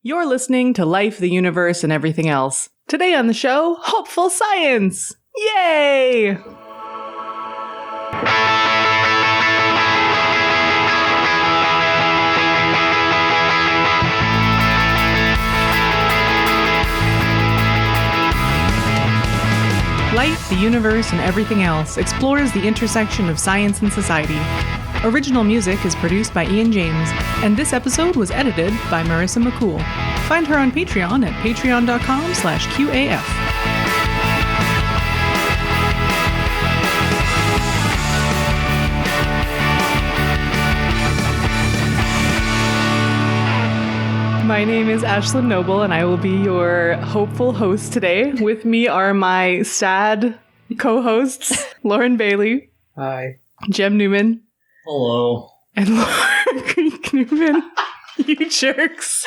You're listening to Life, the Universe, and Everything Else. Today on the show, hopeful science! Yay! Life, the Universe, and Everything Else explores the intersection of science and society. Original music is produced by Ian James, and this episode was edited by Marissa McCool. Find her on Patreon at patreon.com/QAF. My name is Ashlyn Noble, and I will be your hopeful host today. With me are my sad co-hosts, Lauren Bailey. Hi. Jem Newman. Hello. And Laura Newman. You jerks.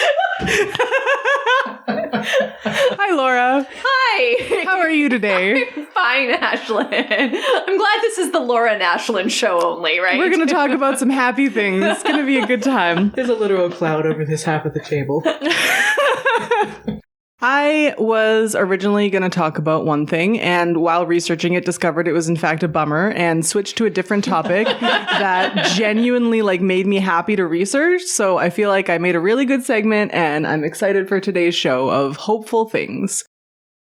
Hi, Laura. Hi. How are you today? I'm fine, Ashlyn. I'm glad this is the Laura and Ashlyn show only, right? We're going to talk about some happy things. It's going to be a good time. There's a literal cloud over this half of the table. I was originally going to talk about one thing, and while researching it, discovered it was in fact a bummer, and switched to a different topic that genuinely made me happy to research. So I feel like I made a really good segment, and I'm excited for today's show of hopeful things.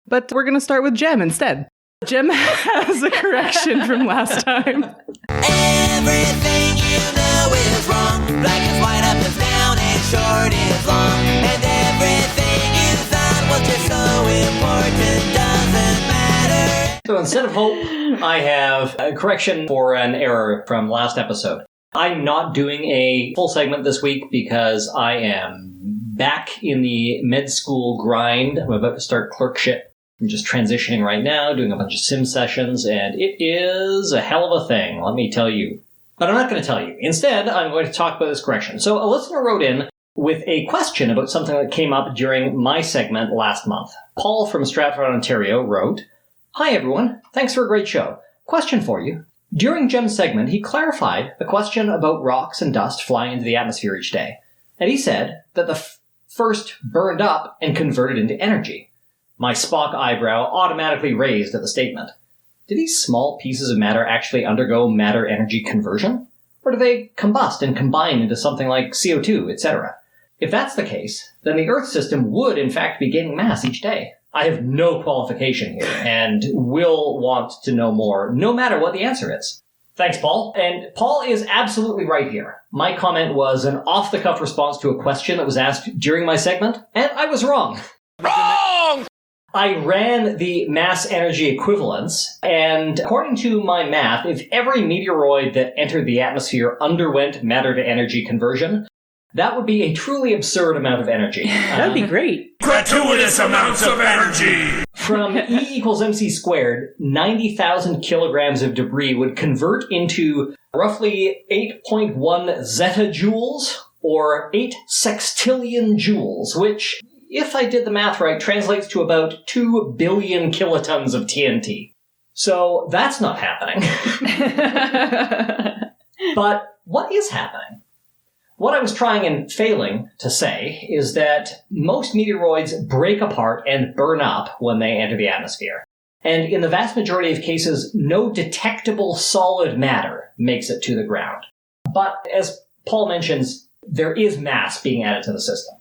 But we're going to start with Jem instead. Jem has a correction from last time. Everything you know is wrong. Black is white, up is down, and short is long. And everything you thought was just so important doesn't matter. So instead of hope, I have a correction for an error from last episode. I'm not doing a full segment this week because I am back in the med school grind. I'm about to start clerkship. I'm just transitioning right now, doing a bunch of sim sessions, and it is a hell of a thing, let me tell you. But I'm not going to tell you. Instead, I'm going to talk about this correction. So a listener wrote in with a question about something that came up during my segment last month. Paul from Stratford, Ontario wrote, "Hi everyone, thanks for a great show. Question for you. During Jem's segment, he clarified a question about rocks and dust flying into the atmosphere each day. And he said that the first burned up and converted into energy. My Spock eyebrow automatically raised at the statement. Do these small pieces of matter actually undergo matter-energy conversion? Or do they combust and combine into something like CO2, etc.? If that's the case, then the Earth system would in fact be gaining mass each day. I have no qualification here, and will want to know more, no matter what the answer is. Thanks, Paul. And Paul is absolutely right here. My comment was an off-the-cuff response to a question that was asked during my segment, and I was wrong. Wrong! I ran the mass energy equivalence, and according to my math, if every meteoroid that entered the atmosphere underwent matter-to-energy conversion, that would be a truly absurd amount of energy. That'd be great. Gratuitous amounts of energy! From E equals MC squared, 90,000 kilograms of debris would convert into roughly 8.1 zettajoules, or 8 sextillion joules, which, if I did the math right, translates to about 2 billion kilotons of TNT. So that's not happening. But what is happening? What I was trying and failing to say is that most meteoroids break apart and burn up when they enter the atmosphere. And in the vast majority of cases, no detectable solid matter makes it to the ground. But as Paul mentions, there is mass being added to the system.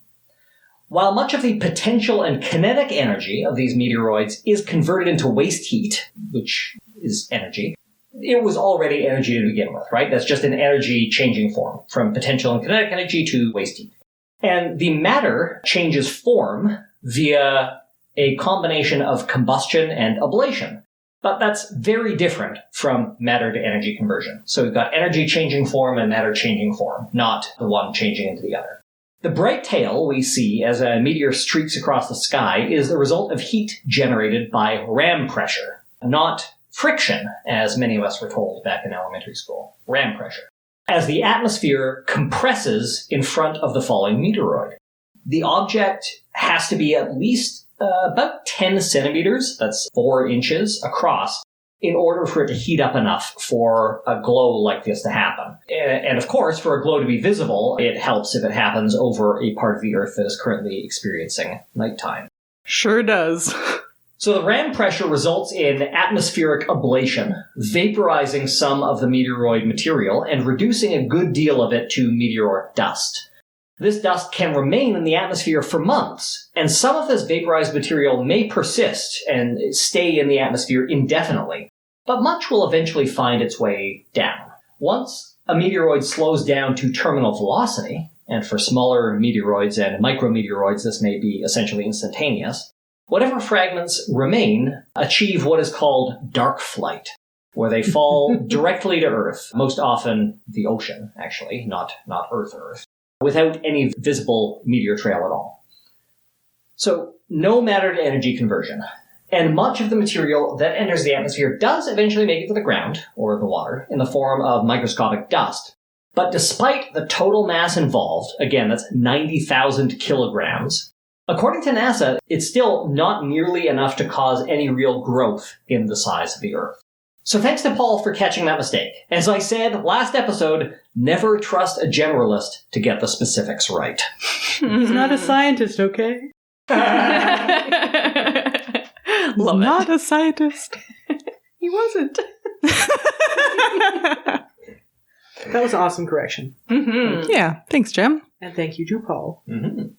While much of the potential and kinetic energy of these meteoroids is converted into waste heat, which is energy, it was already energy to begin with, right? That's just an energy-changing form, from potential and kinetic energy to waste heat. And the matter changes form via a combination of combustion and ablation. But that's very different from matter-to-energy conversion. So we've got energy-changing form and matter-changing form, not the one changing into the other. The bright tail we see as a meteor streaks across the sky is the result of heat generated by ram pressure, not friction, as many of us were told back in elementary school. Ram pressure. As the atmosphere compresses in front of the falling meteoroid. The object has to be at least about 10 centimeters, that's 4 inches, across, in order for it to heat up enough for a glow like this to happen. And of course, for a glow to be visible, it helps if it happens over a part of the Earth that is currently experiencing nighttime. Sure does. So the ram pressure results in atmospheric ablation, vaporizing some of the meteoroid material and reducing a good deal of it to meteoric dust. This dust can remain in the atmosphere for months, and some of this vaporized material may persist and stay in the atmosphere indefinitely, but much will eventually find its way down. Once a meteoroid slows down to terminal velocity, and for smaller meteoroids and micrometeoroids this may be essentially instantaneous, whatever fragments remain achieve what is called dark flight, where they fall directly to Earth, most often the ocean, actually, not Earth, without any visible meteor trail at all. So, no matter to energy conversion. And much of the material that enters the atmosphere does eventually make it to the ground, or the water, in the form of microscopic dust. But despite the total mass involved, again, that's 90,000 kilograms, according to NASA, it's still not nearly enough to cause any real growth in the size of the Earth. So thanks to Paul for catching that mistake. As I said last episode, never trust a generalist to get the specifics right. He's not a scientist, okay? Love not a scientist. He wasn't. That was an awesome correction. Mm-hmm. Yeah, thanks, Jem. And thank you to Paul. Mm-hmm.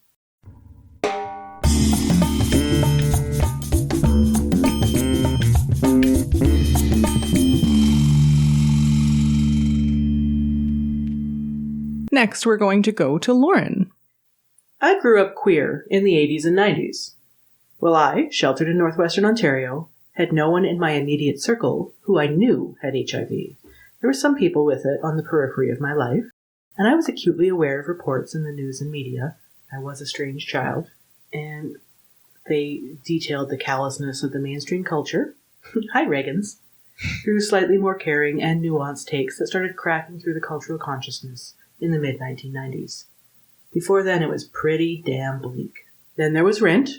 Next, we're going to go to Lauren. I grew up queer in the 80s and 90s. While I, sheltered in northwestern Ontario, had no one in my immediate circle who I knew had HIV. There were some people with it on the periphery of my life, and I was acutely aware of reports in the news and media. I was a strange child, and they detailed the callousness of the mainstream culture. Hi, Reagans. Through slightly more caring and nuanced takes that started cracking through the cultural consciousness in the mid-1990s. Before then, it was pretty damn bleak. Then there was Rent,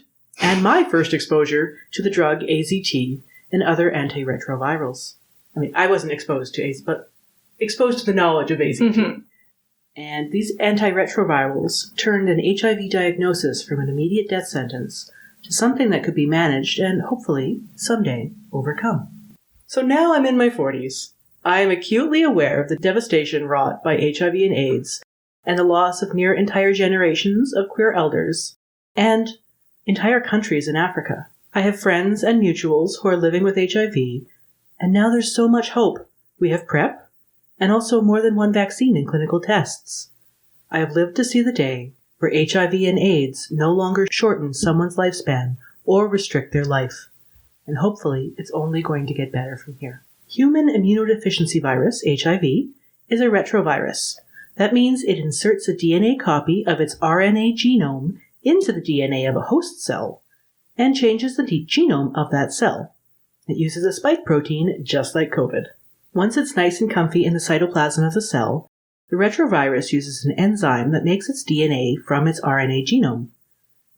and my first exposure to the drug AZT and other antiretrovirals. I mean, I wasn't exposed to AZT, but exposed to the knowledge of AZT. Mm-hmm. And these antiretrovirals turned an HIV diagnosis from an immediate death sentence to something that could be managed and, hopefully, someday overcome. So now I'm in my 40s. I am acutely aware of the devastation wrought by HIV and AIDS and the loss of near entire generations of queer elders and entire countries in Africa. I have friends and mutuals who are living with HIV, and now there's so much hope. We have PrEP, and also more than one vaccine in clinical tests. I have lived to see the day where HIV and AIDS no longer shorten someone's lifespan or restrict their life. And hopefully, it's only going to get better from here. Human immunodeficiency virus, HIV, is a retrovirus. That means it inserts a DNA copy of its RNA genome into the DNA of a host cell and changes the genome of that cell. It uses a spike protein just like COVID. Once it's nice and comfy in the cytoplasm of the cell, the retrovirus uses an enzyme that makes its DNA from its RNA genome.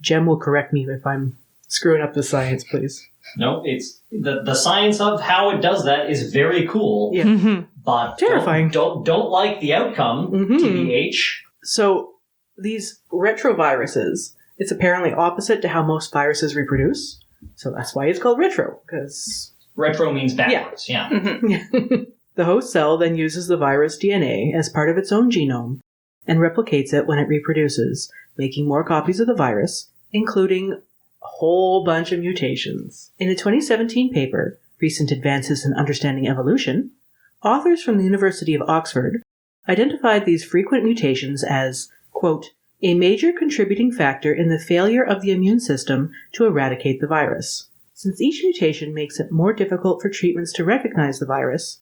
Jem will correct me if I'm screwing up the science, please. No, it's the science of how it does that is very cool. Yeah. Mm-hmm. But Terrifying. Don't like the outcome, Mhm. TBH. So, these retroviruses, it's apparently opposite to how most viruses reproduce. So that's why it's called retro, because Retro means backwards, yeah. the host cell then uses the virus DNA as part of its own genome and replicates it when it reproduces, making more copies of the virus, including a whole bunch of mutations. In a 2017 paper, Recent Advances in Understanding Evolution, authors from the University of Oxford identified these frequent mutations as, quote, a major contributing factor in the failure of the immune system to eradicate the virus. Since each mutation makes it more difficult for treatments to recognize the virus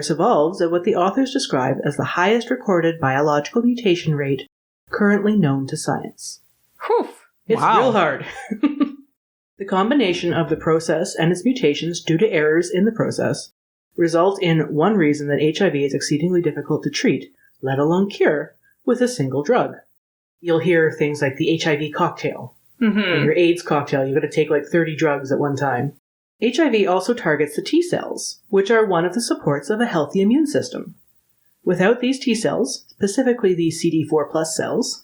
evolves at what the authors describe as the highest recorded biological mutation rate currently known to science. Whew. It's Wow. real hard. The combination of the process and its mutations due to errors in the process result in one reason that HIV is exceedingly difficult to treat, let alone cure, with a single drug. You'll hear things like the HIV cocktail. Mm-hmm. Or your AIDS cocktail, you've got to take like 30 drugs at one time. HIV also targets the T cells, which are one of the supports of a healthy immune system. Without these T cells, specifically the CD4 plus cells,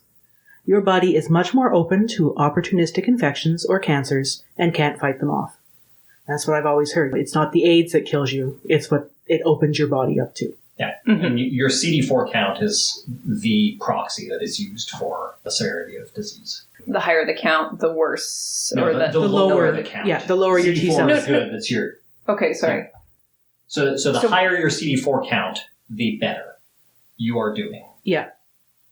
your body is much more open to opportunistic infections or cancers and can't fight them off. That's what I've always heard. It's not the AIDS that kills you, it's what it opens your body up to. Yeah, and your CD4 count is the proxy that is used for the severity of disease. The higher the count, the worse. No, or the lower the count. Yeah, the lower your T cells. CD4 is good. That's your. Okay, sorry. So the higher your CD4 count, the better you are doing. Yeah.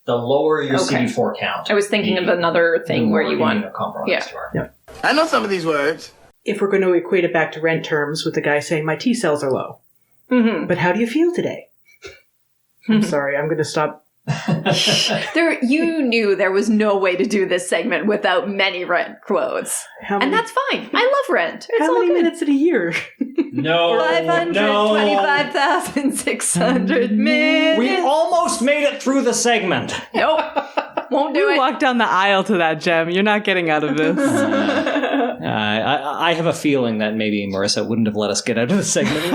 The lower your Okay. CD4 count. I was thinking of another thing where you want. Yeah. Yeah. I know some of these words. If we're going to equate it back to rent terms with the guy saying, my T cells are low. Mm-hmm. But how do you feel today? I'm sorry, I'm going to stop. You knew there was no way to do this segment without many rent quotes. And that's fine. I love rent. It's How all many good. minutes in a year? No, 525,600 minutes. We almost made it through the segment. Nope. Won't do You it. walk down the aisle to that, Jem. You're not getting out of this. I have a feeling that maybe Marissa wouldn't have let us get out of the segment.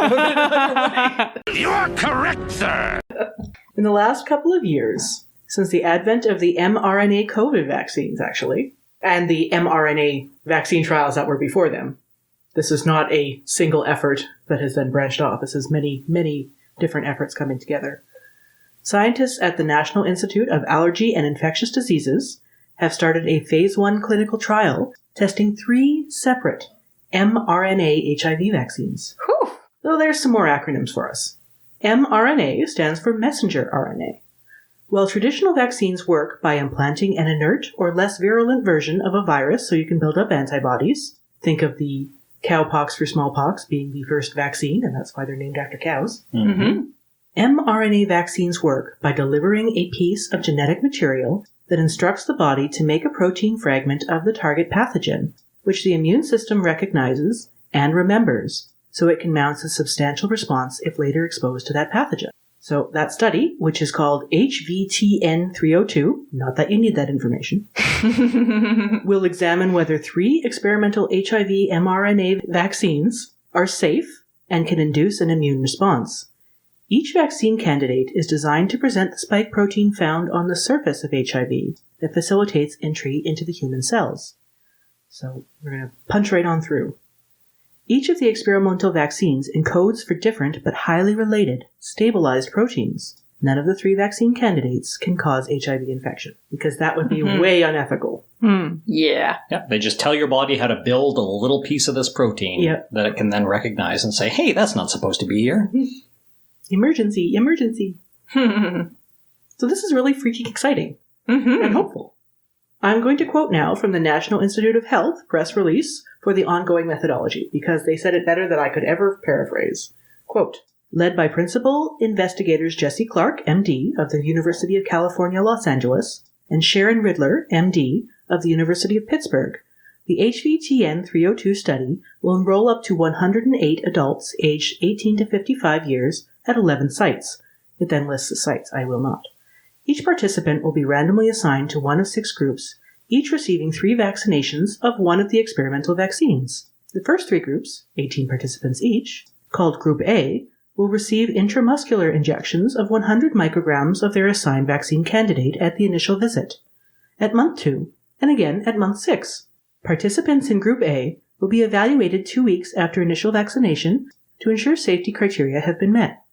You are correct, sir. In the last couple of years, since the advent of the mRNA COVID vaccines, actually, and the mRNA vaccine trials that were before them, this is not a single effort that has then branched off. This is many, many different efforts coming together. Scientists at the National Institute of Allergy and Infectious Diseases have started a phase 1 clinical trial testing 3 separate mRNA HIV vaccines. Whew. Though there's some more acronyms for us. mRNA stands for messenger RNA. While traditional vaccines work by implanting an inert or less virulent version of a virus so you can build up antibodies, think of the cowpox for smallpox being the first vaccine, and that's why they're named after cows. Mm-hmm. mRNA vaccines work by delivering a piece of genetic material that instructs the body to make a protein fragment of the target pathogen, which the immune system recognizes and remembers, so it can mount a substantial response if later exposed to that pathogen. So that study, which is called HVTN-302, not that you need that information, will examine whether 3 experimental HIV mRNA vaccines are safe and can induce an immune response. Each vaccine candidate is designed to present the spike protein found on the surface of HIV that facilitates entry into the human cells. So we're going to punch right on through. Each of the experimental vaccines encodes for different but highly related, stabilized proteins. None of the 3 vaccine candidates can cause HIV infection, because that would be way unethical. Yeah. Yeah, they just tell your body how to build a little piece of this protein that it can then recognize and say, hey, that's not supposed to be here. Emergency, emergency. So this is really freaking exciting and hopeful. I'm going to quote now from the National Institute of Health press release for the ongoing methodology, because they said it better than I could ever paraphrase. Quote, led by Principal Investigators Jesse Clark, MD, of the University of California, Los Angeles, and Sharon Ridler, MD, of the University of Pittsburgh, the HVTN-302 study will enroll up to 108 adults aged 18 to 55 years at 11 sites. It then lists the sites. I will not. Each participant will be randomly assigned to one of 6 groups, each receiving 3 vaccinations of one of the experimental vaccines. The first 3 groups, 18 participants each, called Group A, will receive intramuscular injections of 100 micrograms of their assigned vaccine candidate at the initial visit, at month 2, and again at month 6. Participants in Group A will be evaluated 2 weeks after initial vaccination to ensure safety criteria have been met.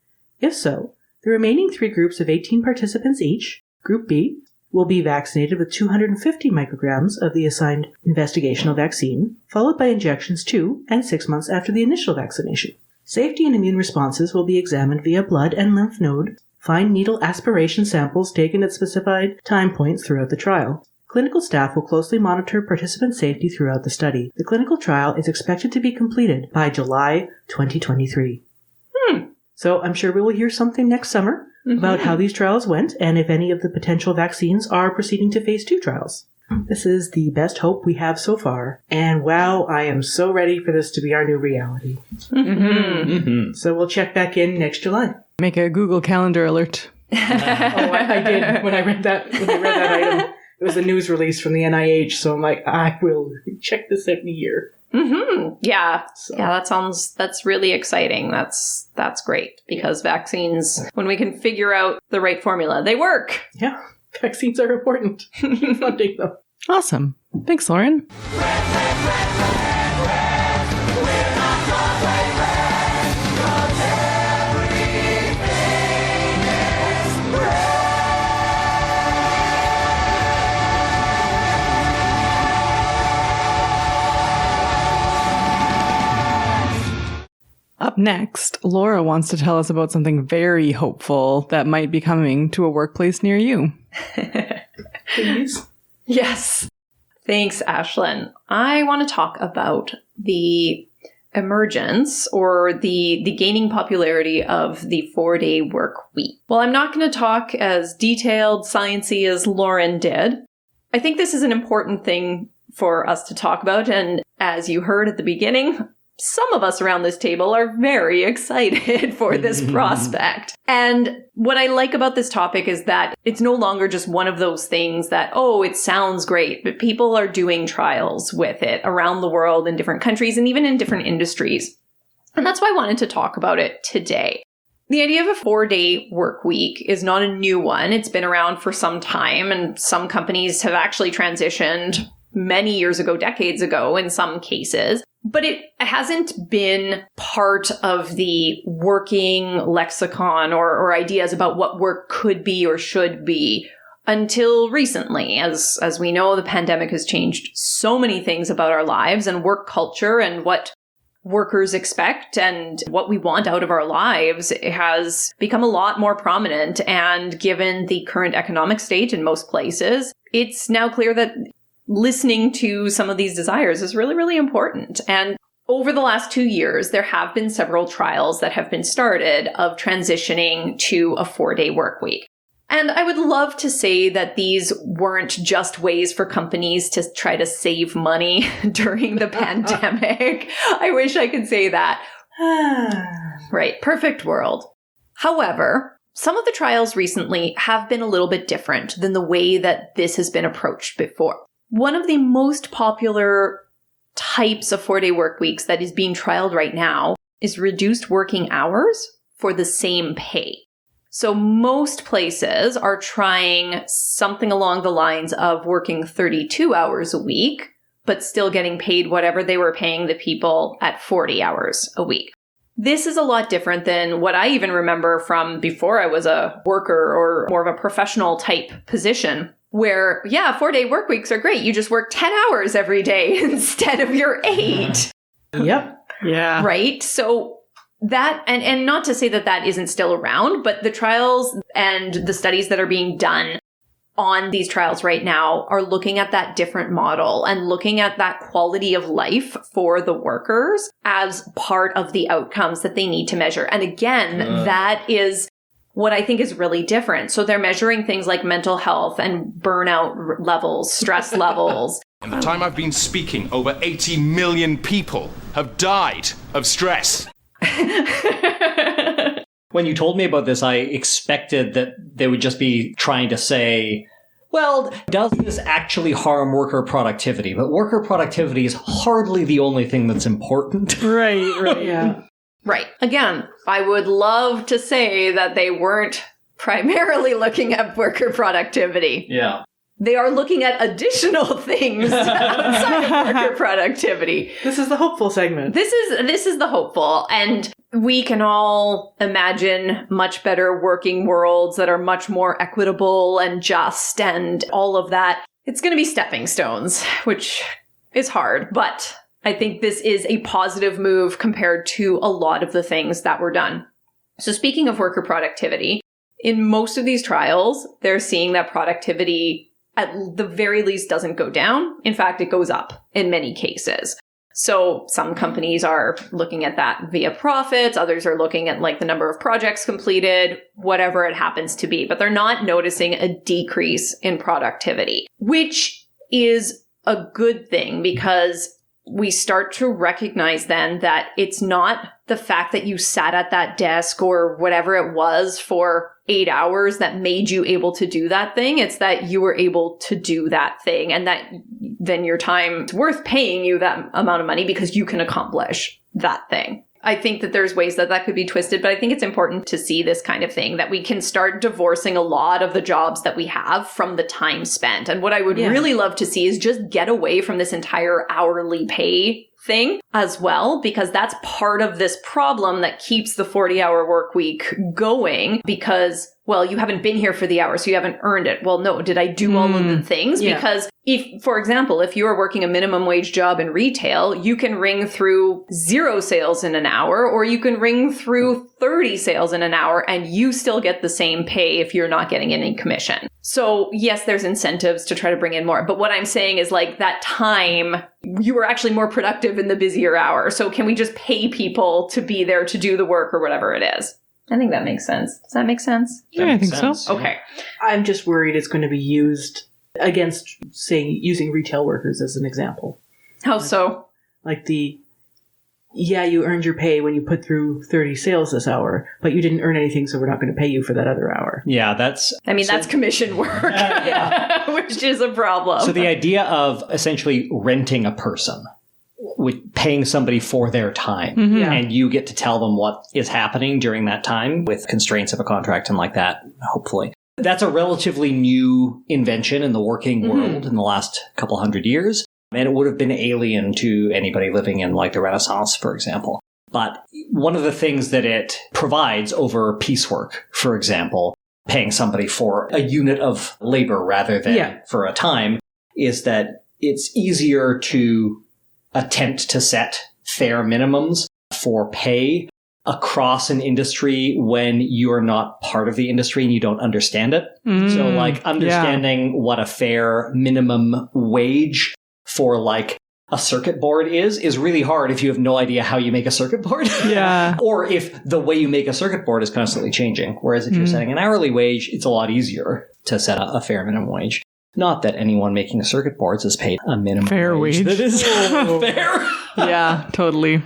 If so, the remaining 3 groups of 18 participants each, Group B, will be vaccinated with 250 micrograms of the assigned investigational vaccine, followed by injections 2 and 6 months after the initial vaccination. Safety and immune responses will be examined via blood and lymph node, fine needle aspiration samples taken at specified time points throughout the trial. Clinical staff will closely monitor participant safety throughout the study. The clinical trial is expected to be completed by July 2023. So I'm sure we will hear something next summer about how these trials went and if any of the potential vaccines are proceeding to phase 2 trials. This is the best hope we have so far. And wow, I am so ready for this to be our new reality. So we'll check back in next July. Make a Google Calendar alert. I did when I read that item. It was a news release from the NIH, so I'm like, I will check this every year. Mm-hmm. Yeah. So. Yeah, that's really exciting. That's great because vaccines, when we can figure out the right formula, they work. Yeah, vaccines are important. Keep funding them. Awesome. Thanks, Lauren. Up next, Laura wants to tell us about something very hopeful that might be coming to a workplace near you. Please. Yes. Thanks, Ashlyn. I want to talk about the emergence or the gaining popularity of the 4-day work week. Well, I'm not going to talk as detailed, sciencey as Lauren did. I think this is an important thing for us to talk about, and as you heard at the beginning, some of us around this table are very excited for this prospect. And what I like about this topic is that it's no longer just one of those things that, oh, it sounds great, but people are doing trials with it around the world in different countries and even in different industries. And that's why I wanted to talk about it today. The idea of a 4-day work week is not a new one. It's been around for some time, and some companies have actually transitioned many years ago, decades ago in some cases. But it hasn't been part of the working lexicon or ideas about what work could be or should be until recently. As we know, the pandemic has changed so many things about our lives and work culture and what workers expect and what we want out of our lives. It has become a lot more prominent. And given the current economic state in most places, it's now clear that listening to some of these desires is really, really important. And over the last 2 years, there have been several trials that have been started of transitioning to a 4-day work week. And I would love to say that these weren't just ways for companies to try to save money during the pandemic. I wish I could say that. Right, perfect world. However, some of the trials recently have been a little bit different than the way that this has been approached before. One of the most popular types of 4-day work weeks that is being trialed right now is reduced working hours for the same pay. So most places are trying something along the lines of working 32 hours a week, but still getting paid whatever they were paying the people at 40 hours a week. This is a lot different than what I even remember from before I was a worker or more of a professional type position. Where, yeah, 4-day work weeks are great. You just work 10 hours every day instead of your 8. Yep. Yeah. Right? So that, and not to say that that isn't still around, but the trials and the studies that are being done on these trials right now are looking at that different model and looking at that quality of life for the workers as part of the outcomes that they need to measure. And again, that is what I think is really different. So they're measuring things like mental health and burnout levels, stress levels. In the time I've been speaking, over 80 million people have died of stress. When you told me about this, I expected that they would just be trying to say, well, does this actually harm worker productivity? But worker productivity is hardly the only thing that's important. Right. Yeah. Right. Again, I would love to say that they weren't primarily looking at worker productivity. Yeah. They are looking at additional things outside of worker productivity. This is the hopeful segment. This is the hopeful, and we can all imagine much better working worlds that are much more equitable and just and all of that. It's going to be stepping stones, which is hard, but I think this is a positive move compared to a lot of the things that were done. So speaking of worker productivity, in most of these trials, they're seeing that productivity at the very least doesn't go down. In fact, it goes up in many cases. So some companies are looking at that via profits. Others are looking at like the number of projects completed, whatever it happens to be. But they're not noticing a decrease in productivity, which is a good thing because we start to recognize then that it's not the fact that you sat at that desk or whatever it was for 8 hours that made you able to do that thing. It's that you were able to do that thing, and that then your time is worth paying you that amount of money because you can accomplish that thing. I think that there's ways that that could be twisted, but I think it's important to see this kind of thing, that we can start divorcing a lot of the jobs that we have from the time spent. And what I would really love to see is just get away from this entire hourly pay thing as well, because that's part of this problem that keeps the 40-hour work week going, because, well, you haven't been here for the hour, so you haven't earned it. Well, no, did I do all of the things? Yeah. Because if, for example, if you are working a minimum wage job in retail, you can ring through 0 sales in an hour, or you can ring through 30 sales in an hour, and you still get the same pay if you're not getting any commission. So yes, there's incentives to try to bring in more. But what I'm saying is, like, that time, you were actually more productive in the busier hour. So can we just pay people to be there to do the work or whatever it is? I think that makes sense. Does that make sense? Yeah, I think so. Okay. I'm just worried it's going to be used against, say, using retail workers as an example. How so? Like you earned your pay when you put through 30 sales this hour, but you didn't earn anything, so we're not going to pay you for that other hour. Yeah, that's commission work, which is a problem. So the idea of essentially renting a person, with paying somebody for their time, and you get to tell them what is happening during that time with constraints of a contract and like that, hopefully. That's a relatively new invention in the working world in the last couple hundred years. And it would have been alien to anybody living in, like, the Renaissance, for example. But one of the things that it provides over piecework, for example, paying somebody for a unit of labor rather than for a time, is that it's easier to attempt to set fair minimums for pay across an industry when you are not part of the industry and you don't understand it. So, like, understanding what a fair minimum wage for, like, a circuit board is really hard if you have no idea how you make a circuit board. Yeah. Or if the way you make a circuit board is constantly changing. Whereas if you're setting an hourly wage, it's a lot easier to set a fair minimum wage. Not that anyone making circuit boards is paid a minimum fair wage. That is fair. Yeah, totally.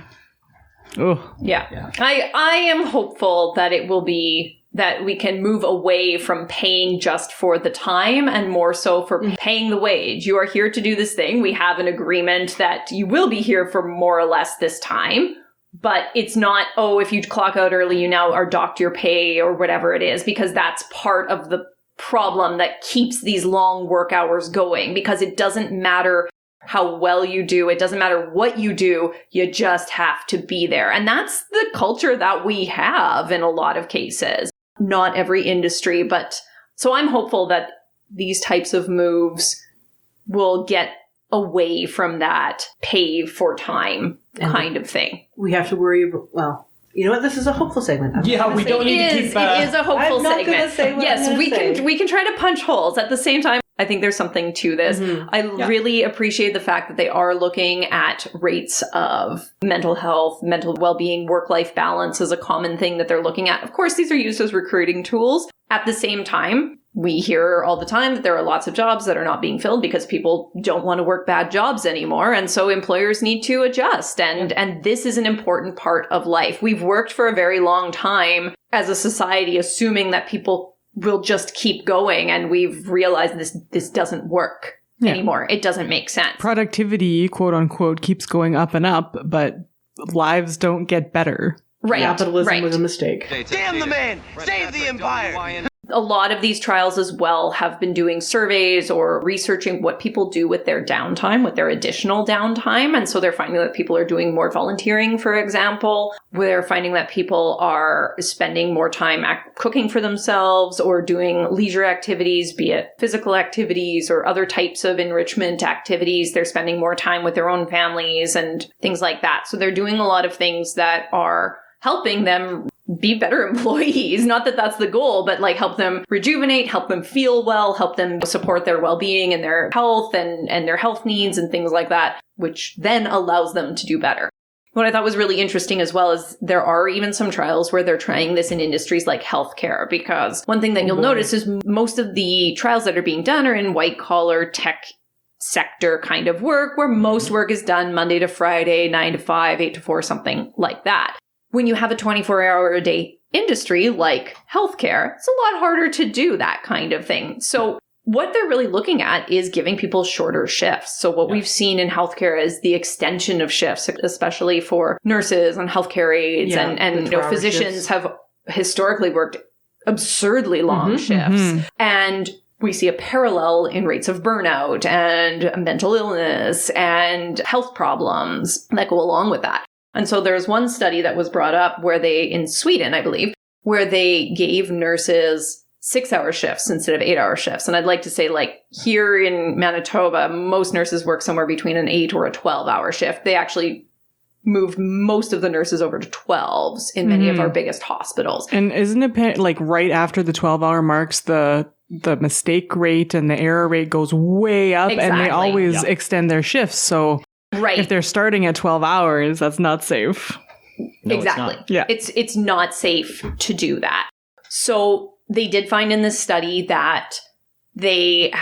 Oh. Yeah. I am hopeful that it will be that we can move away from paying just for the time and more so for paying the wage. You are here to do this thing. We have an agreement that you will be here for more or less this time. But it's not, if you clock out early, you now are docked your pay or whatever it is, because that's part of the problem that keeps these long work hours going, because it doesn't matter how well you do. It doesn't matter what you do. You just have to be there. And that's the culture that we have in a lot of cases. Not every industry, but so I'm hopeful that these types of moves will get away from that pay for time kind of thing. We have to worry about, well, you know what? This is a hopeful segment. We don't need to keep... It is a hopeful I'm not segment. gonna say what Yes, I'm gonna say. we can try to punch holes. At the same time, I think there's something to this. I really appreciate the fact that they are looking at rates of mental health, mental well-being, work-life balance is a common thing that they're looking at. Of course, these are used as recruiting tools. At the same time, we hear all the time that there are lots of jobs that are not being filled because people don't want to work bad jobs anymore. And so employers need to adjust. And this is an important part of life. We've worked for a very long time as a society, assuming that people will just keep going. And we've realized this doesn't work anymore. It doesn't make sense. Productivity, quote unquote, keeps going up and up, but lives don't get better. Right. Capitalism was a mistake. Damn the man! Save the empire! A lot of these trials as well have been doing surveys or researching what people do with their downtime, with their additional downtime. And so they're finding that people are doing more volunteering, for example. They're finding that people are spending more time cooking for themselves or doing leisure activities, be it physical activities or other types of enrichment activities. They're spending more time with their own families and things like that. So they're doing a lot of things that are helping them be better employees. Not that that's the goal, but like help them rejuvenate, help them feel well, help them support their well-being and their health and their health needs and things like that, which then allows them to do better. What I thought was really interesting as well is there are even some trials where they're trying this in industries like healthcare, because one thing that you'll notice is most of the trials that are being done are in white-collar tech sector kind of work where most work is done Monday to Friday, 9 to 5, 8 to 4, something like that. When you have a 24-hour-a-day industry like healthcare, it's a lot harder to do that kind of thing. So what they're really looking at is giving people shorter shifts. So what we've seen in healthcare is the extension of shifts, especially for nurses and healthcare aides and physicians shifts. Have historically worked absurdly long shifts. And we see a parallel in rates of burnout and mental illness and health problems that go along with that. And so there's one study that was brought up where in Sweden, I believe, where they gave nurses 6-hour shifts instead of 8-hour shifts. And I'd like to say, like, here in Manitoba, most nurses work somewhere between an 8 or a 12-hour shift. They actually moved most of the nurses over to 12s in many of our biggest hospitals. And isn't it like right after the 12-hour marks, the mistake rate and the error rate goes way up, and they always extend their shifts. So if they're starting at 12 hours, that's not safe. No, exactly. It's not. Yeah. It's not safe to do that. So they did find in this study that they,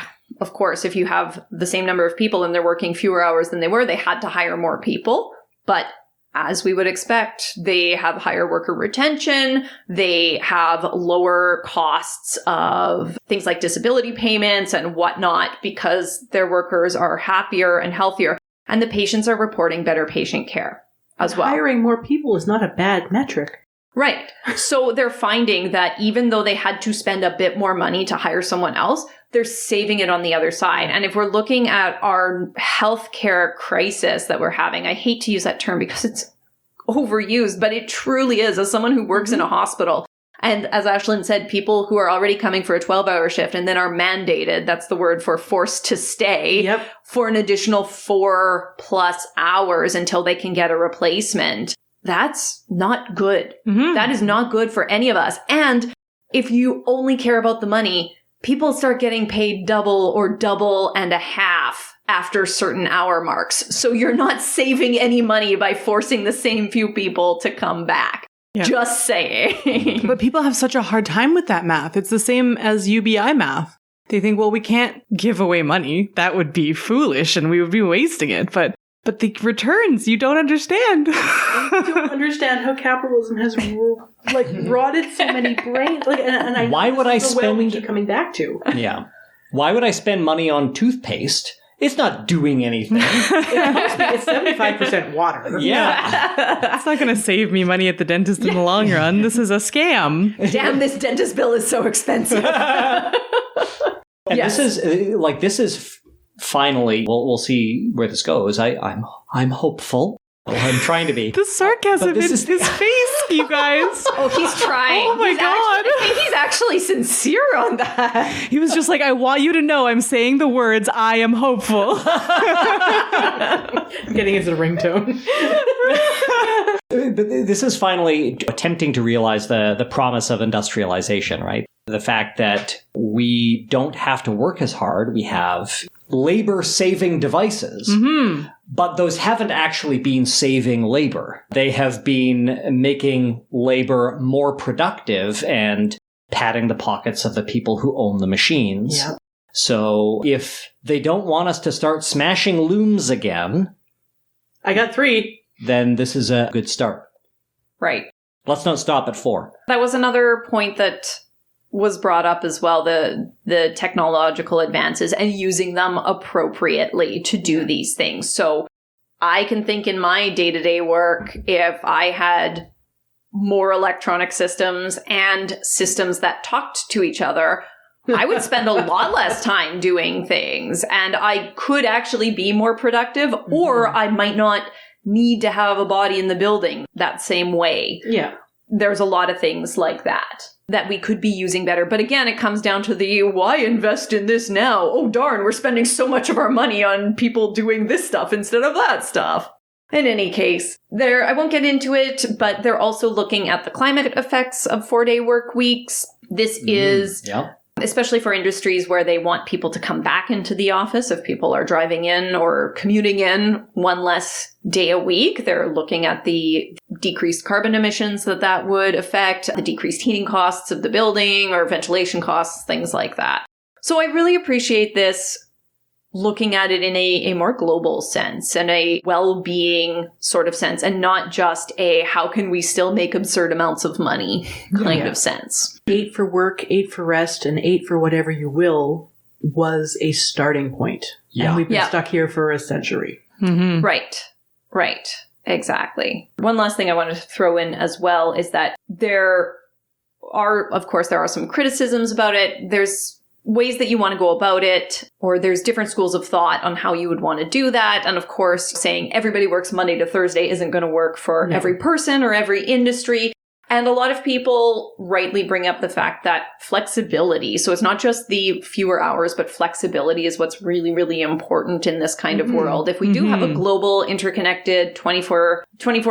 of course, if you have the same number of people and they're working fewer hours than they had to hire more people. But as we would expect, they have higher worker retention. They have lower costs of things like disability payments and whatnot because their workers are happier and healthier. And the patients are reporting better patient care as well. Hiring more people is not a bad metric. Right. So they're finding that even though they had to spend a bit more money to hire someone else, they're saving it on the other side. And if we're looking at our healthcare crisis that we're having, I hate to use that term because it's overused, but it truly is. As someone who works in a hospital, and as Ashlyn said, people who are already coming for a 12-hour shift and then are mandated, that's the word for forced to stay, for an additional 4+ hours until they can get a replacement. That's not good. That is not good for any of us. And if you only care about the money, people start getting paid double or double and a half after certain hour marks. So you're not saving any money by forcing the same few people to come back. Just saying. But people have such a hard time with that math. It's the same as UBI math. They think, well, we can't give away money. That would be foolish and we would be wasting it. But the returns, you don't understand. I don't understand how capitalism has rotted so many brains. And why would I spend? We spend? keep coming back to. Yeah. Why would I spend money on toothpaste? It's not doing anything. It's 75% water. Yeah. It's not going to save me money at the dentist in the long run. This is a scam. Damn, this dentist bill is so expensive. And this is finally, we'll see where this goes. I'm hopeful. Well, I'm trying to be. The sarcasm in his face, you guys. Oh, he's trying. Oh my God. I think he's actually sincere on that. He was just like, I want you to know I'm saying the words, I am hopeful. I'm getting into the ringtone. But this is finally attempting to realize the promise of industrialization, right? The fact that we don't have to work as hard. We have labor-saving devices. But those haven't actually been saving labor. They have been making labor more productive and padding the pockets of the people who own the machines. Yep. So if they don't want us to start smashing looms again... I got 3. Then this is a good start. Right. Let's not stop at 4. That was another point that was brought up as well, the technological advances and using them appropriately to do these things. So I can think in my day-to-day work, if I had more electronic systems and systems that talked to each other, I would spend a lot less time doing things and I could actually be more productive, or I might not need to have a body in the building that same way. Yeah. There's a lot of things like that we could be using better. But again, it comes down to the, why invest in this now? Oh, darn, we're spending so much of our money on people doing this stuff instead of that stuff. In any case, I won't get into it, but they're also looking at the climate effects of 4-day work weeks. This is... especially for industries where they want people to come back into the office. If people are driving in or commuting in one less day a week, they're looking at the decreased carbon emissions that would affect, the decreased heating costs of the building or ventilation costs, things like that. So I really appreciate this looking at it in a more global sense and a well-being sort of sense, and not just a how can we still make absurd amounts of money kind of sense. 8 for work, 8 for rest, and 8 for whatever you will was a starting point. Yeah. And we've been stuck here for a century. Mm-hmm. Right. Exactly. One last thing I wanted to throw in as well is that there are some criticisms about it. There's ways that you want to go about it, or there's different schools of thought on how you would want to do that. And of course, saying everybody works Monday to Thursday isn't going to work for every person or every industry. And a lot of people rightly bring up the fact that flexibility, so it's not just the fewer hours, but flexibility is what's really, really important in this kind of world. If we do have a global, interconnected, 24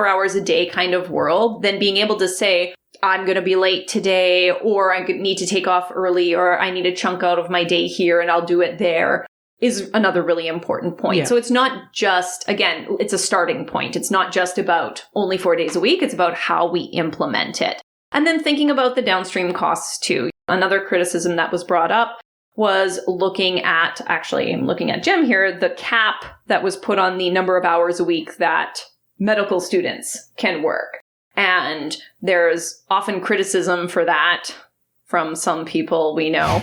hours a day kind of world, then being able to say, I'm going to be late today, or I need to take off early, or I need a chunk out of my day here and I'll do it there, is another really important point. Yeah. So it's not just, again, it's a starting point. It's not just about only 4 days a week. It's about how we implement it. And then thinking about the downstream costs too. Another criticism that was brought up was looking at, actually, I'm looking at Jim here, the cap that was put on the number of hours a week that medical students can work. And there's often criticism for that from some people we know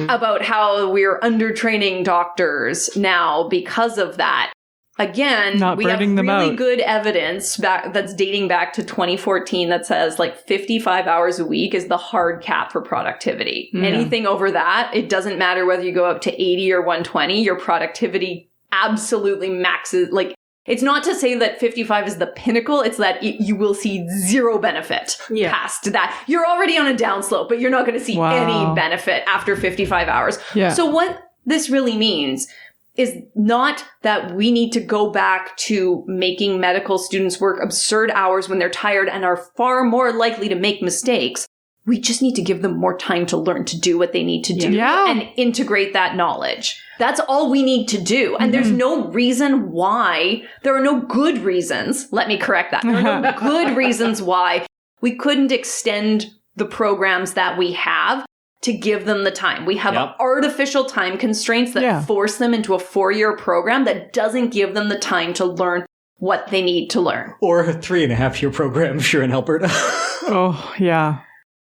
about how we're undertraining doctors now because of that. Again, we have really good evidence that's dating back to 2014 that says like 55 hours a week is the hard cap for productivity. Yeah. Anything over that, it doesn't matter whether you go up to 80 or 120, your productivity absolutely maxes. Like, it's not to say that 55 is the pinnacle. It's that you will see zero benefit past that. You're already on a downslope, but you're not going to see any benefit after 55 hours. Yeah. So what this really means is not that we need to go back to making medical students work absurd hours when they're tired and are far more likely to make mistakes. We just need to give them more time to learn to do what they need to do and integrate that knowledge. That's all we need to do. And there's no reason why, there are no good reasons, let me correct that. There are no good reasons why we couldn't extend the programs that we have to give them the time. We have artificial time constraints that force them into a 4-year program that doesn't give them the time to learn what they need to learn. Or a 3.5-year program if you're in Alberta. Oh, yeah.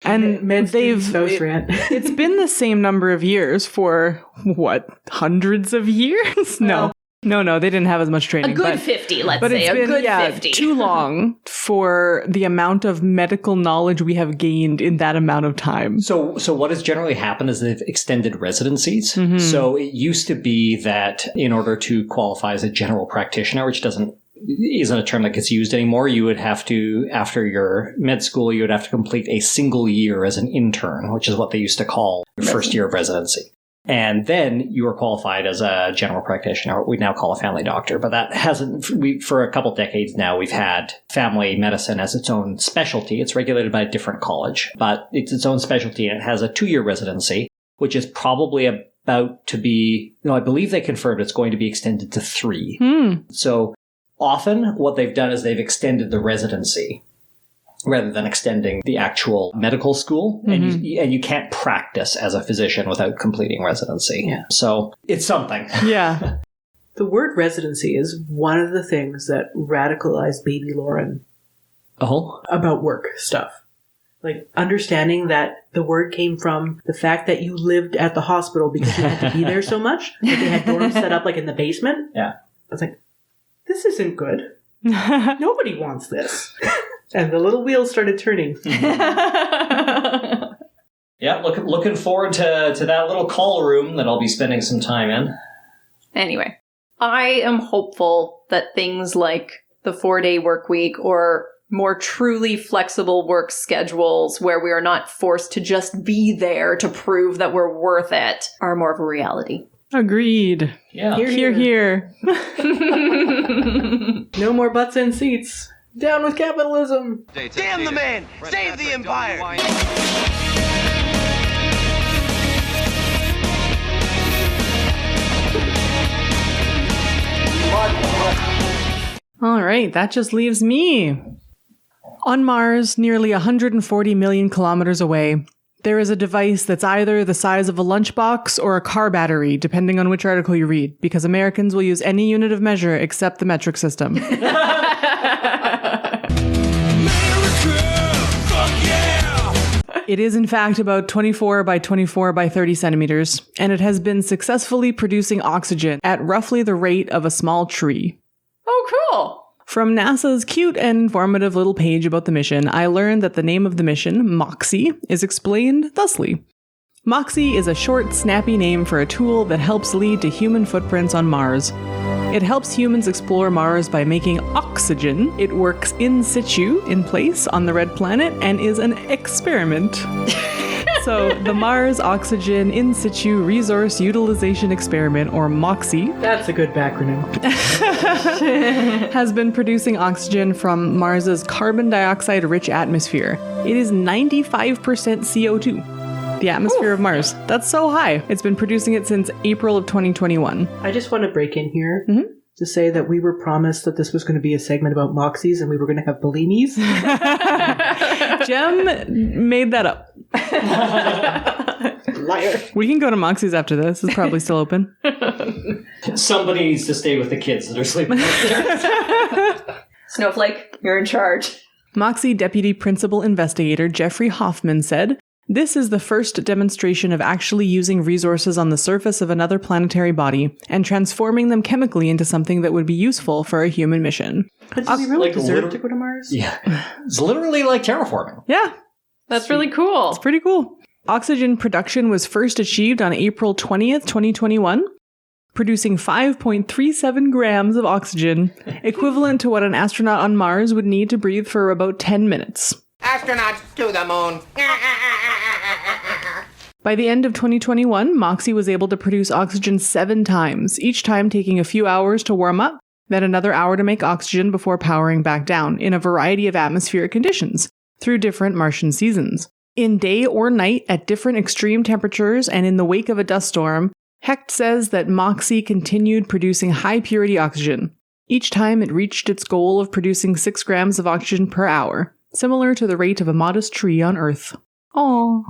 And it's been the same number of years for, what, hundreds of years? No, they didn't have as much training. A good 50, let's say. It's been 50. Too long for the amount of medical knowledge we have gained in that amount of time. So what has generally happened is they've extended residencies. So it used to be that in order to qualify as a general practitioner, which isn't a term that gets used anymore. You would have to, after your med school, you would have to complete a single year as an intern, which is what they used to call your first year of residency. And then you are qualified as a general practitioner, what we now call a family doctor. But that for a couple decades now, we've had family medicine as its own specialty. It's regulated by a different college, but it's its own specialty, and it has a 2-year residency, which is probably about to be, I believe they confirmed it's going to be extended to 3. So often, what they've done is they've extended the residency rather than extending the actual medical school. And you can't practice as a physician without completing residency. Yeah. So it's something. Yeah. The word residency is one of the things that radicalized baby Lauren about work stuff. Like, understanding that the word came from the fact that you lived at the hospital because you had to be there so much. Like, they had dorms set up like in the basement. Yeah. I was like, this isn't good. Nobody wants this. And the little wheels started turning. Yeah, looking forward to that little call room that I'll be spending some time in. Anyway, I am hopeful that things like the 4-day work week or more truly flexible work schedules where we are not forced to just be there to prove that we're worth it are more of a reality. Agreed. Yeah. Hear. No more butts in seats. Down with capitalism. Damn the man! Save the empire! All right, that just leaves me. On Mars, nearly 140 million kilometers away, There is a device that's either the size of a lunchbox or a car battery, depending on which article you read, because Americans will use any unit of measure except the metric system. It is, in fact, about 24 by 24 by 30 centimeters, and it has been successfully producing oxygen at roughly the rate of a small tree. Oh, cool. From NASA's cute and informative little page about the mission, I learned that the name of the mission, Moxie, is explained thusly. Moxie is a short, snappy name for a tool that helps lead to human footprints on Mars. It helps humans explore Mars by making oxygen. It works in situ, in place, on the red planet, and is an experiment. So, the Mars Oxygen In Situ Resource Utilization Experiment, or Moxie, That's a good backronym. has been producing oxygen from Mars's carbon dioxide-rich atmosphere. It is 95% CO2. The atmosphere of Mars. That's so high. It's been producing it since April of 2021. I just want to break in here to say that we were promised that this was going to be a segment about Moxies and we were going to have bellinis. Jem made that up. Liar. We can go to Moxie's after this. It's probably still open. Somebody needs to stay with the kids that are sleeping upstairs. Snowflake, you're in charge. Moxie Deputy Principal Investigator Jeffrey Hoffman said, "This is the first demonstration of actually using resources on the surface of another planetary body and transforming them chemically into something that would be useful for a human mission." But do we really like deserve to go to Mars? Yeah. It's literally like terraforming. Yeah, That's really cool. it's pretty cool. Oxygen production was first achieved on April 20th, 2021, producing 5.37 grams of oxygen, equivalent to what an astronaut on Mars would need to breathe for about 10 minutes. Astronauts to the moon. By the end of 2021, Moxie was able to produce oxygen 7 times, each time taking a few hours to warm up, then another hour to make oxygen before powering back down, in a variety of atmospheric conditions, through different Martian seasons. In day or night, at different extreme temperatures, and in the wake of a dust storm, Hecht says that Moxie continued producing high-purity oxygen. Each time it reached its goal of producing 6 grams of oxygen per hour, similar to the rate of a modest tree on Earth. Aww.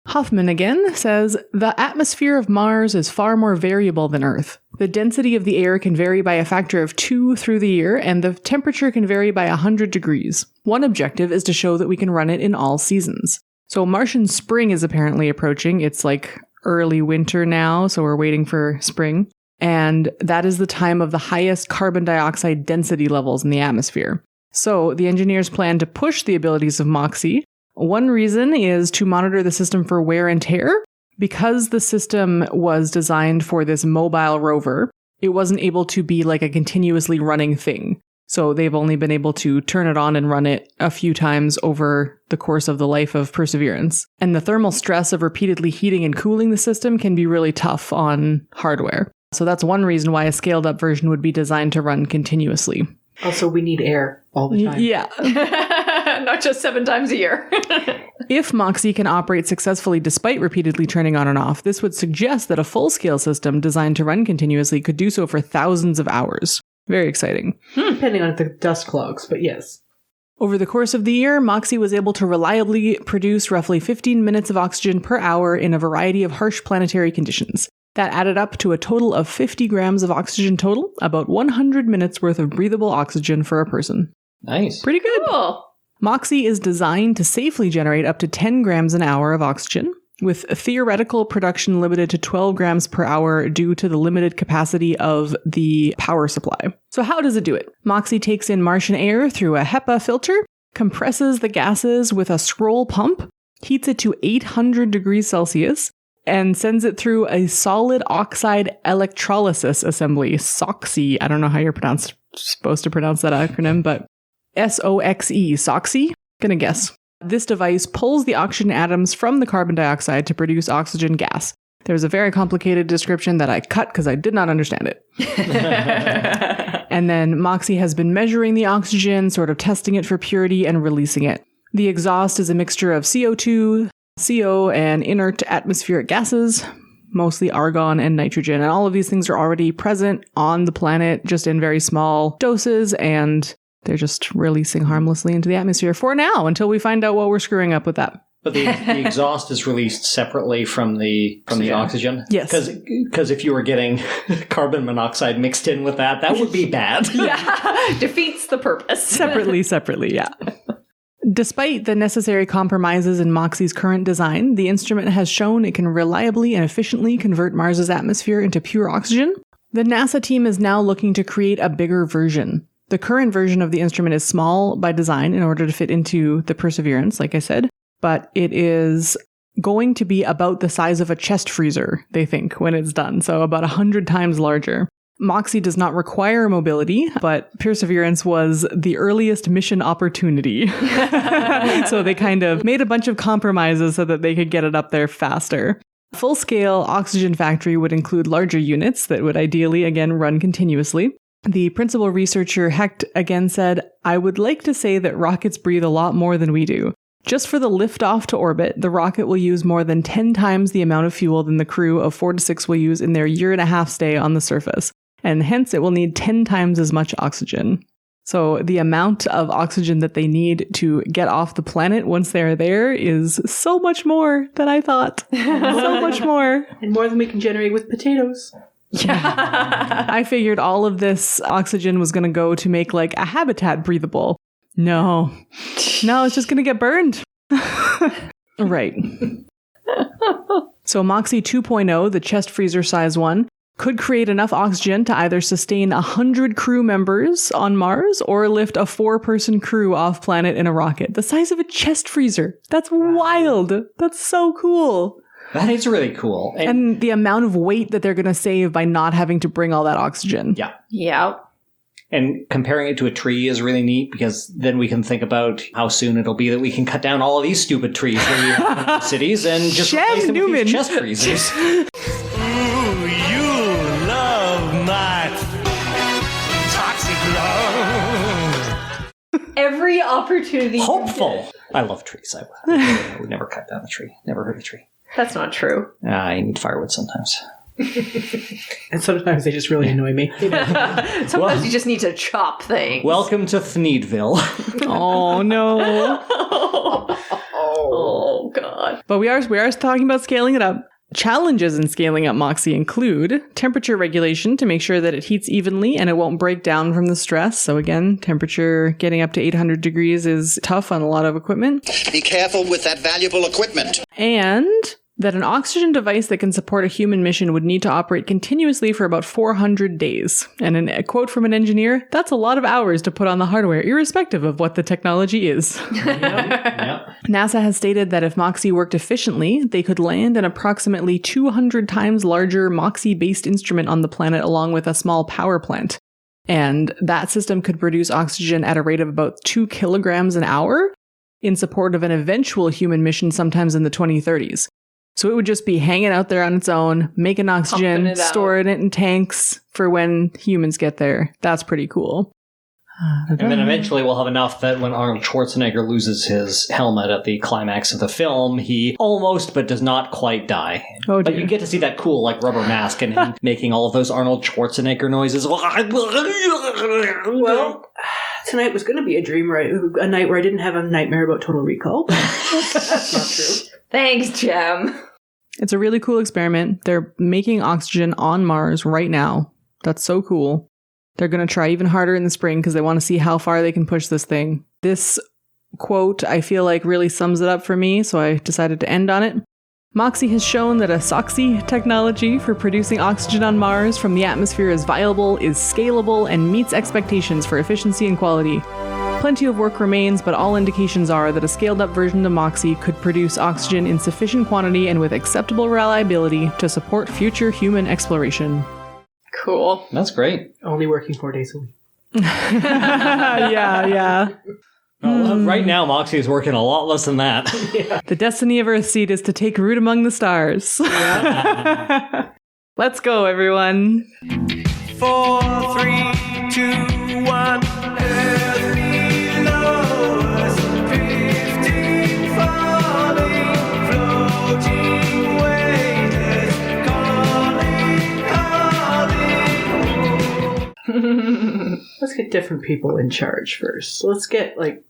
Hoffman again says, "The atmosphere of Mars is far more variable than Earth. The density of the air can vary by a factor of 2 through the year, and the temperature can vary by 100 degrees. One objective is to show that we can run it in all seasons." So Martian spring is apparently approaching. It's like early winter now, so we're waiting for spring. And that is the time of the highest carbon dioxide density levels in the atmosphere. So the engineers plan to push the abilities of Moxie. One reason is to monitor the system for wear and tear. Because the system was designed for this mobile rover, it wasn't able to be like a continuously running thing. So they've only been able to turn it on and run it a few times over the course of the life of Perseverance. And the thermal stress of repeatedly heating and cooling the system can be really tough on hardware. So that's one reason why a scaled up version would be designed to run continuously. Also, we need air all the time. Yeah. Not just 7 times a year. If Moxie can operate successfully despite repeatedly turning on and off, this would suggest that a full-scale system designed to run continuously could do so for thousands of hours. Very exciting. Depending on if the dust clogs, but yes. Over the course of the year, Moxie was able to reliably produce roughly 15 minutes of oxygen per hour in a variety of harsh planetary conditions. That added up to a total of 50 grams of oxygen total, about 100 minutes worth of breathable oxygen for a person. Nice. Pretty good. Cool. Moxie is designed to safely generate up to 10 grams an hour of oxygen, with theoretical production limited to 12 grams per hour due to the limited capacity of the power supply. So how does it do it? Moxie takes in Martian air through a HEPA filter, compresses the gases with a scroll pump, heats it to 800 degrees Celsius, and sends it through a solid oxide electrolysis assembly, SOXY. I don't know how you're supposed to pronounce that acronym, but SOXE, SOXY? Gonna guess. This device pulls the oxygen atoms from the carbon dioxide to produce oxygen gas. There's a very complicated description that I cut because I did not understand it. And then Moxie has been measuring the oxygen, sort of testing it for purity and releasing it. The exhaust is a mixture of CO2, CO, and inert atmospheric gases, mostly argon and nitrogen. And all of these things are already present on the planet, just in very small doses, and they're just releasing harmlessly into the atmosphere for now, until we find out what we're screwing up with that. But the exhaust is released separately from the oxygen? Yes. Because if you were getting carbon monoxide mixed in with that would be bad. Yeah, defeats the purpose. Separately, yeah. Despite the necessary compromises in Moxie's current design, the instrument has shown it can reliably and efficiently convert Mars's atmosphere into pure oxygen. The NASA team is now looking to create a bigger version. The current version of the instrument is small by design in order to fit into the Perseverance, like I said, but it is going to be about the size of a chest freezer, they think, when it's done, so about 100 times larger. Moxie does not require mobility, but Perseverance was the earliest mission opportunity. So they kind of made a bunch of compromises so that they could get it up there faster. Full-scale oxygen factory would include larger units that would ideally, again, run continuously. The principal researcher, Hecht, again said, "I would like to say that rockets breathe a lot more than we do. Just for the liftoff to orbit, the rocket will use more than 10 times the amount of fuel than the crew of 4 to 6 will use in their year-and-a-half stay on the surface. And hence it will need 10 times as much oxygen." So the amount of oxygen that they need to get off the planet once they're there is so much more than I thought. So much more. And more than we can generate with potatoes. Yeah. I figured all of this oxygen was going to go to make like a habitat breathable. No, it's just going to get burned. Right. So Moxie 2.0, the chest freezer size one, could create enough oxygen to either sustain 100 crew members on Mars or lift a 4-person crew off planet in a rocket. The size of a chest freezer. That's wild. That's so cool. That is really cool. And the amount of weight that they're going to save by not having to bring all that oxygen. Yeah. Yeah. And comparing it to a tree is really neat because then we can think about how soon it'll be that we can cut down all of these stupid trees that we have in the cities and just replace them with these chest freezers. Every opportunity. Hopeful. I love trees. I would never cut down a tree. Never hurt a tree. That's not true. I need firewood sometimes. And sometimes they just really annoy me. Sometimes you just need to chop things. Welcome to Thneedville. Oh, no. Oh, God. But we are talking about scaling it up. Challenges in scaling up Moxie include temperature regulation to make sure that it heats evenly and it won't break down from the stress. So again, temperature getting up to 800 degrees is tough on a lot of equipment. Be careful with that valuable equipment. And that an oxygen device that can support a human mission would need to operate continuously for about 400 days. And a quote from an engineer, that's a lot of hours to put on the hardware, irrespective of what the technology is. Yep. NASA has stated that if Moxie worked efficiently, they could land an approximately 200 times larger Moxie-based instrument on the planet along with a small power plant. And that system could produce oxygen at a rate of about 2 kilograms an hour in support of an eventual human mission sometimes in the 2030s. So it would just be hanging out there on its own, making oxygen, storing it in tanks for when humans get there. That's pretty cool. And then eventually we'll have enough that when Arnold Schwarzenegger loses his helmet at the climax of the film, he almost but does not quite die. Oh, but dear. you get to see that cool like rubber mask and him making all of those Arnold Schwarzenegger noises. Well, tonight was going to be a night where I didn't have a nightmare about Total Recall. But that's not true. Thanks, Jem. It's a really cool experiment. They're making oxygen on Mars right now. That's so cool. They're going to try even harder in the spring because they want to see how far they can push this thing. This quote, I feel like, really sums it up for me, so I decided to end on it. Moxie has shown that a SOXY technology for producing oxygen on Mars from the atmosphere is viable, is scalable, and meets expectations for efficiency and quality. Plenty of work remains, but all indications are that a scaled-up version of Moxie could produce oxygen in sufficient quantity and with acceptable reliability to support future human exploration. Cool. That's great. Only working 4 days a week. Yeah. Well, right now, Moxie is working a lot less than that. Yeah. The destiny of Earthseed is to take root among the stars. Yeah. Let's go, everyone. 4, 3, 2, 1. Let's get different people in charge first. So let's get, That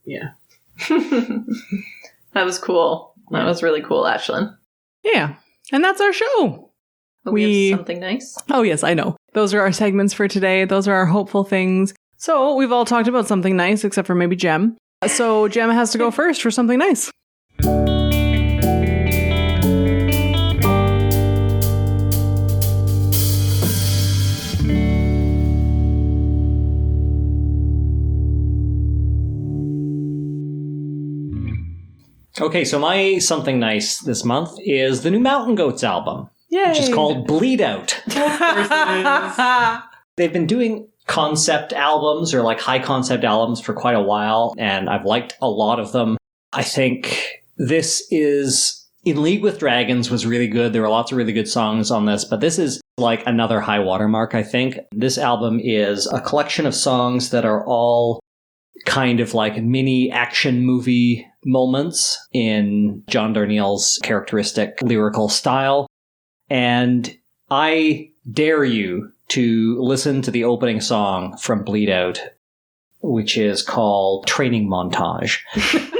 was cool. That was really cool, Ashlyn. Yeah. And that's our show. We have something nice. Oh, yes, I know. Those are our segments for today. Those are our hopeful things. So we've all talked about something nice, except for maybe Jem. So Jem has to go first for something nice. Okay, so my something nice this month is the new Mountain Goats album, Yay! which is called Bleed Out. They've been doing concept albums or like high concept albums for quite a while, and I've liked a lot of them. I think this is In League with Dragons was really good. There were lots of really good songs on this, but this is like another high watermark, I think. This album is a collection of songs that are all kind of like mini action movie moments in John Darnielle's characteristic lyrical style. And I dare you to listen to the opening song from Bleed Out, which is called Training Montage.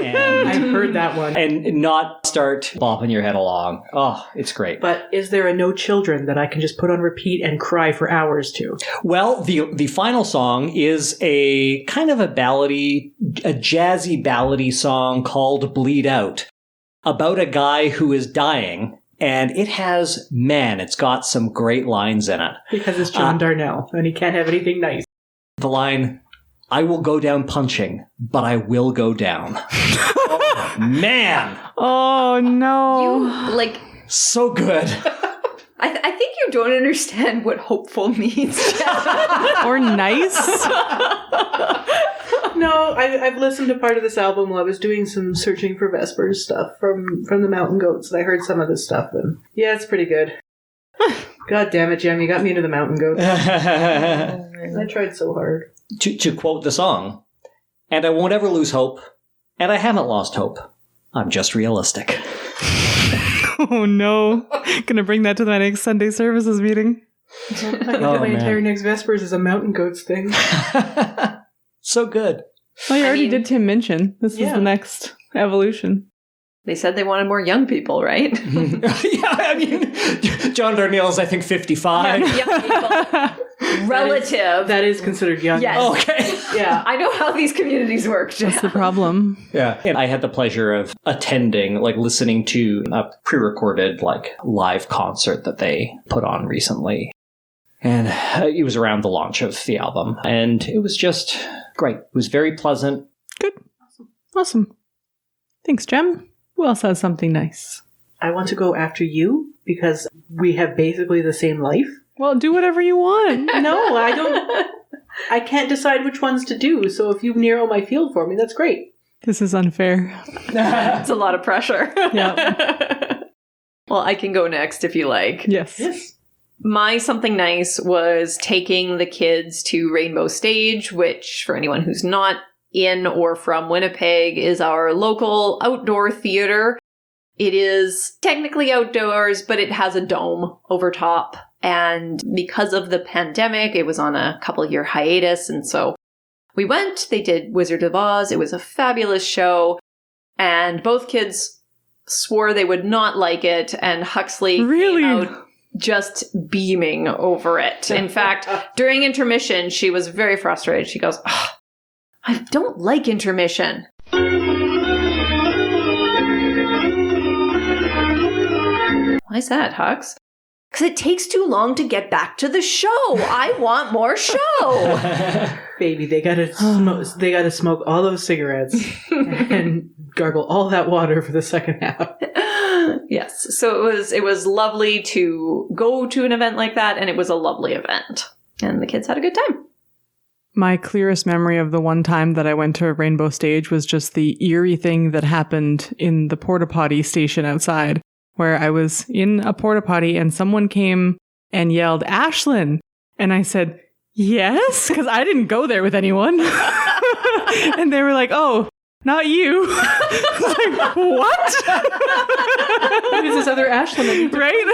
And I've heard that one. and not start bopping your head along. Oh, it's great. But is there a No Children that I can just put on repeat and cry for hours to? Well, the final song is a kind of a ballady, a jazzy ballady song called Bleed Out about a guy who is dying. And it has, man, it's got some great lines in it. Because it's John Darnielle, and he can't have anything nice. The line, I will go down punching, but I will go down. Oh, man! Oh, no. You, like, So good. I think you don't understand what hopeful means, Jeff. Or nice. No, I've listened to part of this album while I was doing some searching for Vespers stuff from the Mountain Goats, and I heard some of this stuff, and yeah, it's pretty good. God damn it, Jem, you got me into the Mountain Goats. I tried so hard. To quote the song, and I won't ever lose hope, and I haven't lost hope. I'm just realistic. Oh, no. Gonna bring that to my next Sunday services meeting. I can do my entire next Vespers is a Mountain Goats thing. So good. Well, you already did Tim Minchin. This is Yeah. the next evolution. They said they wanted more young people, right? Yeah, I mean, John Darnielle's, I think, 55. Young people. Relative. That is considered young. Yes. Okay. Yeah. I know how these communities work, Jeff. That's the problem. Yeah. And I had the pleasure of attending, like listening to a pre-recorded, like live concert that they put on recently. And it was around the launch of the album. And it was just great. It was very pleasant. Good. Awesome. Thanks, Jem. Who else has something nice? I want to go after you because we have basically the same life. Well, do whatever you want. No, I don't. I can't decide which ones to do, so if you narrow my field for me, that's great. This is unfair. It's a lot of pressure. Yeah. Well, I can go next if you like. Yes. Yes. My something nice was taking the kids to Rainbow Stage, which, for anyone who's not in or from Winnipeg, is our local outdoor theater. It is technically outdoors, but it has a dome over top. And because of the pandemic, it was on a couple-year hiatus. And so we went, they did Wizard of Oz. It was a fabulous show. And both kids swore they would not like it. And Huxley Really? came out just beaming over it. In fact, during intermission, she was very frustrated. She goes, "Ugh, I don't like intermission." Why is that, Hux? Because it takes too long to get back to the show. I want more show. Baby, they gotta smoke. They gotta smoke all those cigarettes and gargle all that water for the second half. Yes, so it was lovely to go to an event like that, and it was a lovely event, and the kids had a good time. My clearest memory of the one time that I went to a Rainbow Stage was just the eerie thing that happened in the porta potty station outside, where I was in a porta potty and someone came and yelled, "Ashlyn!" And I said, "Yes," because I didn't go there with anyone. And they were like, "Oh, not you." I was like, what? Who's this other Ashlyn? Right?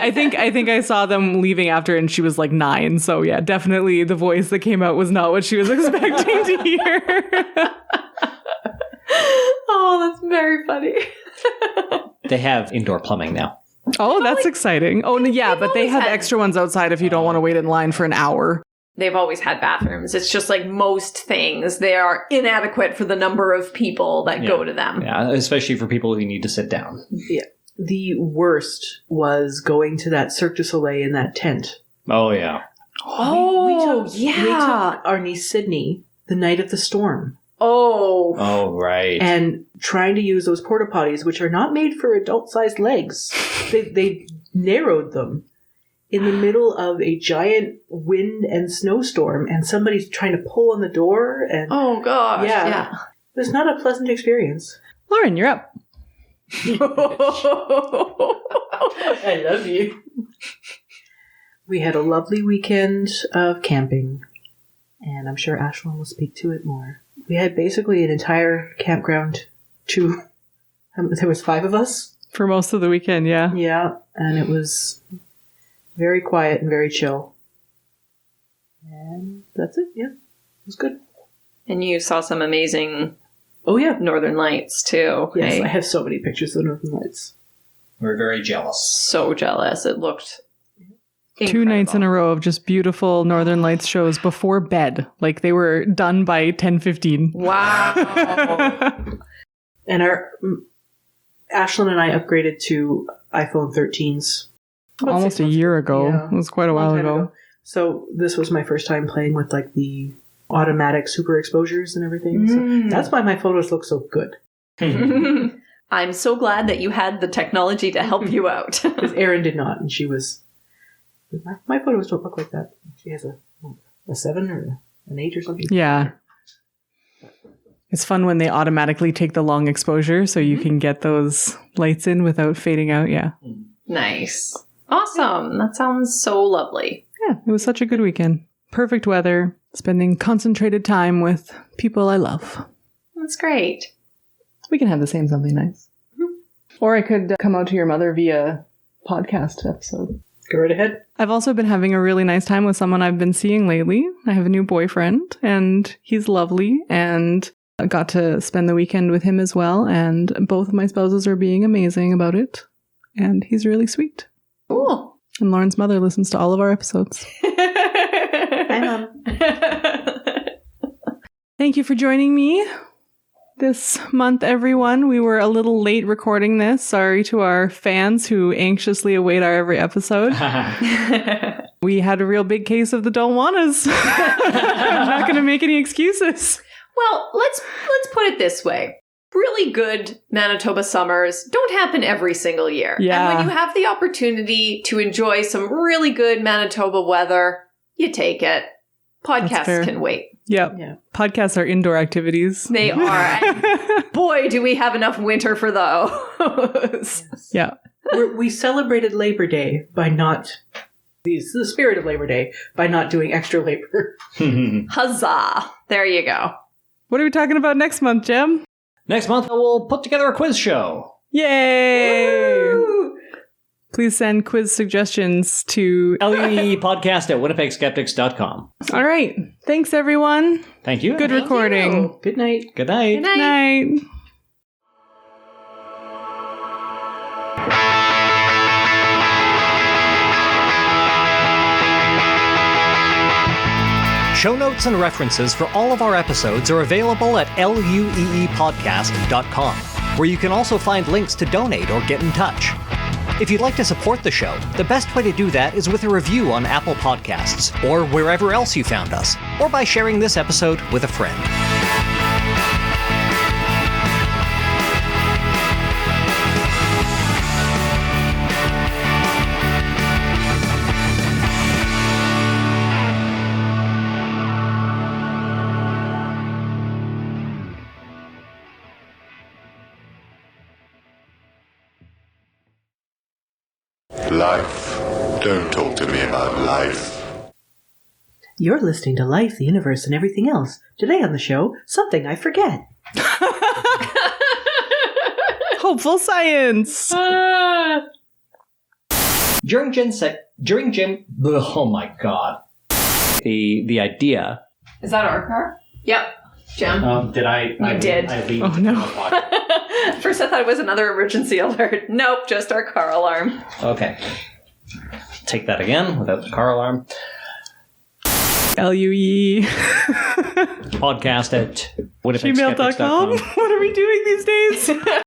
I think I saw them leaving after and she was like 9. So yeah, definitely the voice that came out was not what she was expecting to hear. Oh, that's very funny. They have indoor plumbing now. Oh, that's exciting. Oh, yeah, but they have extra ones outside if you don't want to wait in line for an hour. They've always had bathrooms. It's just like most things, they are inadequate for the number of people that go to them. Yeah, especially for people who need to sit down. Yeah. The worst was going to that Cirque du Soleil in that tent. Oh, yeah. Oh, we took our niece Sydney the night of the storm. Oh. Oh, right. And trying to use those porta potties, which are not made for adult-sized legs. They narrowed them in the middle of a giant wind and snowstorm, and somebody's trying to pull on the door. And Oh, gosh. Yeah. it was not a pleasant experience. Lauren, you're up. I love you. We had a lovely weekend of camping, and I'm sure Ashlyn will speak to it more. We had basically an entire campground there was 5 of us. For most of the weekend, yeah. Yeah, and it was very quiet and very chill. And that's it, yeah. It was good. And you saw some amazing Oh, yeah. Northern Lights, too. Yes, Hey? I have so many pictures of the Northern Lights. We're very jealous. So jealous. It looked Two nights in a row of just beautiful Northern Lights shows before bed. Like they were done by 10:15. Wow. And Ashlyn and I upgraded to iPhone 13s. about Almost 6 a months year ago. Yeah. It was quite a while Long time ago. So this was my first time playing with like the automatic super exposures and everything. So that's why my photos look so good. I'm so glad that you had the technology to help you out. Because Erin did not, and she was... My photos don't look like that. She has a 7 or an 8 or something. Yeah. It's fun when they automatically take the long exposure so you can get those lights in without fading out. Yeah. Nice. Awesome. That sounds so lovely. Yeah. It was such a good weekend. Perfect weather. Spending concentrated time with people I love. That's great. We can have the same something nice. Or I could come out to your mother via podcast episode. Go right ahead. I've also been having a really nice time with someone I've been seeing lately. I have a new boyfriend, and he's lovely, and I got to spend the weekend with him as well, and both of my spouses are being amazing about it, and he's really sweet. Cool. And Lauren's mother listens to all of our episodes. Hi, Mom. Thank you for joining me this month, everyone. We were a little late recording this. Sorry to our fans who anxiously await our every episode. We had a real big case of the don't want us. I'm not going to make any excuses. Well, let's put it this way. Really good Manitoba summers don't happen every single year. Yeah. And when you have the opportunity to enjoy some really good Manitoba weather, you take it. That's fair. Podcasts can wait. Yep. Yeah. Podcasts are indoor activities. They are. And boy, do we have enough winter for those. Yeah. We celebrated Labor Day by not... the spirit of Labor Day by not doing extra labor. Huzzah. There you go. What are we talking about next month, Jem? Next month, we'll put together a quiz show. Yay! Please send quiz suggestions to... LUEE podcast at winnipegskeptics.com. All right. Thanks, everyone. Thank you. Good recording. Good night. Good night. Good night. Night. Show notes and references for all of our episodes are available at lueepodcast.com, where you can also find links to donate or get in touch. If you'd like to support the show, the best way to do that is with a review on Apple Podcasts, or wherever else you found us, or by sharing this episode with a friend. Life. Don't talk to me about life. You're listening to Life, the Universe, and Everything Else. Today on the show, something I forget. Hopeful science. During oh my god. The idea. Is that our car? Yep. Jim? Did I? You did. I leave Oh, no. my pocket. First I thought it was another emergency alert. Nope, just our car alarm. Okay. Take that again without the car alarm. LUEE. Podcast at Gmail.com. winnipegskeptics.com. What are we doing these days?